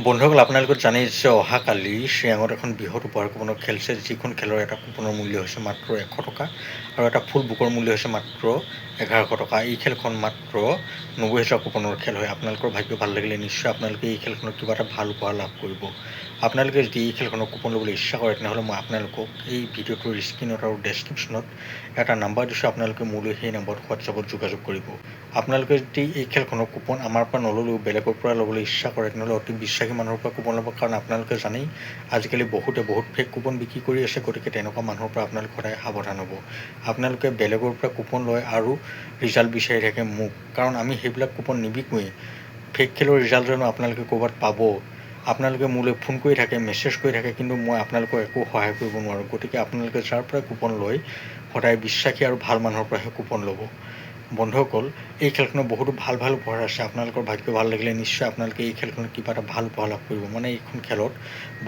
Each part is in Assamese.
বন্ধুসকল আপোনালোকে জানেই যে অহাকালি শ্ৰীয়াঙত এখন বৃহৎ উপহাৰ কুপনৰ খেলছে, যিখন খেলৰ এটা কুপনৰ মূল্য হৈছে মাত্ৰ 100 টকা আৰু এটা ফুল বুকৰ মূল্য হৈছে মাত্ৰ 1100 টকা। এই খেলখন মাত্ৰ 90,000 কুপনৰ খেল হয়। আপোনালোকৰ ভাগ্য ভাল লাগিলে নিশ্চয় আপোনালোকে এই খেলখনত কিবা এটা ভাল উপহাৰ লাভ কৰিব। আপোনালোকে যদি এই খেলখনৰ কুপন ল'বলৈ ইচ্ছা কৰে তেনেহ'লে মই আপোনালোকক এই ভিডিঅ'টোৰ স্ক্ৰীনত আৰু ডেছক্ৰিপশ্যনত এটা নাম্বাৰ দিছোঁ, আপোনালোকে মোলৈ সেই নাম্বাৰত হোৱাটছআপত যোগাযোগ কৰিব। আপোনালোকে যদি এই খেলখনৰ কুপন আমাৰ পৰা নল'লেও বেলেগৰ পৰা ল'বলৈ ইচ্ছা কৰে তেনেহ'লে অতি বিশ্বাসী মানুহৰ পৰা কুপন ল'ব, কাৰণ আপোনালোকে জানেই আজিকালি বহুতে বহুত ফেক কুপন বিক্ৰী কৰি আছে। গতিকে তেনেকুৱা মানুহৰ পৰা আপোনালোক সদায় সাৱধান হ'ব। আপোনালোকে বেলেগৰ পৰা কুপন লয় আৰু ৰিজাল্ট বিচাৰি থাকে মোক, কাৰণ আমি সেইবিলাক কুপন নিবিকোৱেই। ফেক খেলৰ ৰিজাল্ট জানো আপোনালোকে ক'ৰবাত পাব? আপোনালোকে মোলৈ ফোন কৰি থাকে, মেছেজ কৰি থাকে, কিন্তু মই আপোনালোকক একো সহায় কৰিব নোৱাৰোঁ। গতিকে আপোনালোকে যাৰ পৰা কুপন লয় সদায় বিশ্বাসী আৰু ভাল মানুহৰ পৰাহে কুপন ল'ব। বন্ধুসকল, এই খেলখনত বহুতো ভাল ভাল উপহাৰ আছে। আপোনালোকৰ ভাগ্য ভাল লাগিলে নিশ্চয় আপোনালোকে এই খেলখনত কিবা এটা ভাল উপহাৰ লাভ কৰিব। মানে এইখন খেলত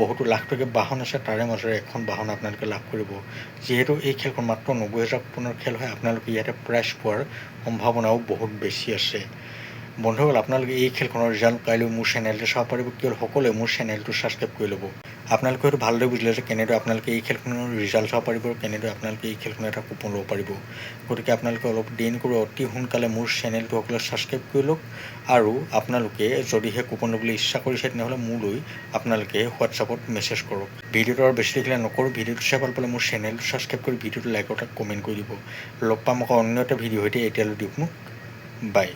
বহুতো লাখ টকীয়া বাহন আছে, তাৰে মাজৰে এখন বাহন আপোনালোকে লাভ কৰিব। যিহেতু এই খেলখন মাত্ৰ 90,000 কুপনৰ খেল হয়, আপোনালোকে ইয়াতে প্ৰাইজ পোৱাৰ সম্ভাৱনাও বহুত বেছি আছে। বন্ধুসকল, আপোনালোকে এই খেলখনৰ ৰিজাল্ট কাইলৈ মোৰ চেনেলটো চাব পাৰিব, কিয় সকলোৱে মোৰ চেনেলটো ছাবস্ক্ৰাইব কৰি ল'ব। আপোনালোকে হয়তো ভালদৰে বুজিলে যে কেনেদৰে আপোনালোকে এই খেলখনৰ ৰিজাল্ট চাব পাৰিব আৰু কেনেদৰে আপোনালোকে এই খেলখনৰ এটা কুপন ল'ব পাৰিব। গতিকে আপোনালোকে অলপ দেৰি নকৰি অতি সোনকালে মোৰ চেনেলটো সকলোৱে ছাবস্ক্ৰাইব কৰি লওক, আৰু আপোনালোকে যদিহে কুপন ল'বলৈ ইচ্ছা কৰিছে তেনেহ'লে মোলৈ আপোনালোকে হোৱাটছআপত মেছেজ কৰক। ভিডিঅ'টো আৰু বেছি দেখিলে নকৰোঁ, ভিডিঅ'টো চাই ভাল পালে মোৰ চেনেলটো ছাবস্ক্ৰাইব কৰি ভিডিঅ'টো লাইক আৰু কমেণ্ট কৰি দিব। লগ পাম আকৌ অন্য এটা ভিডিঅ' সৈতে, এতিয়ালৈ দিয়ক মোক বাই।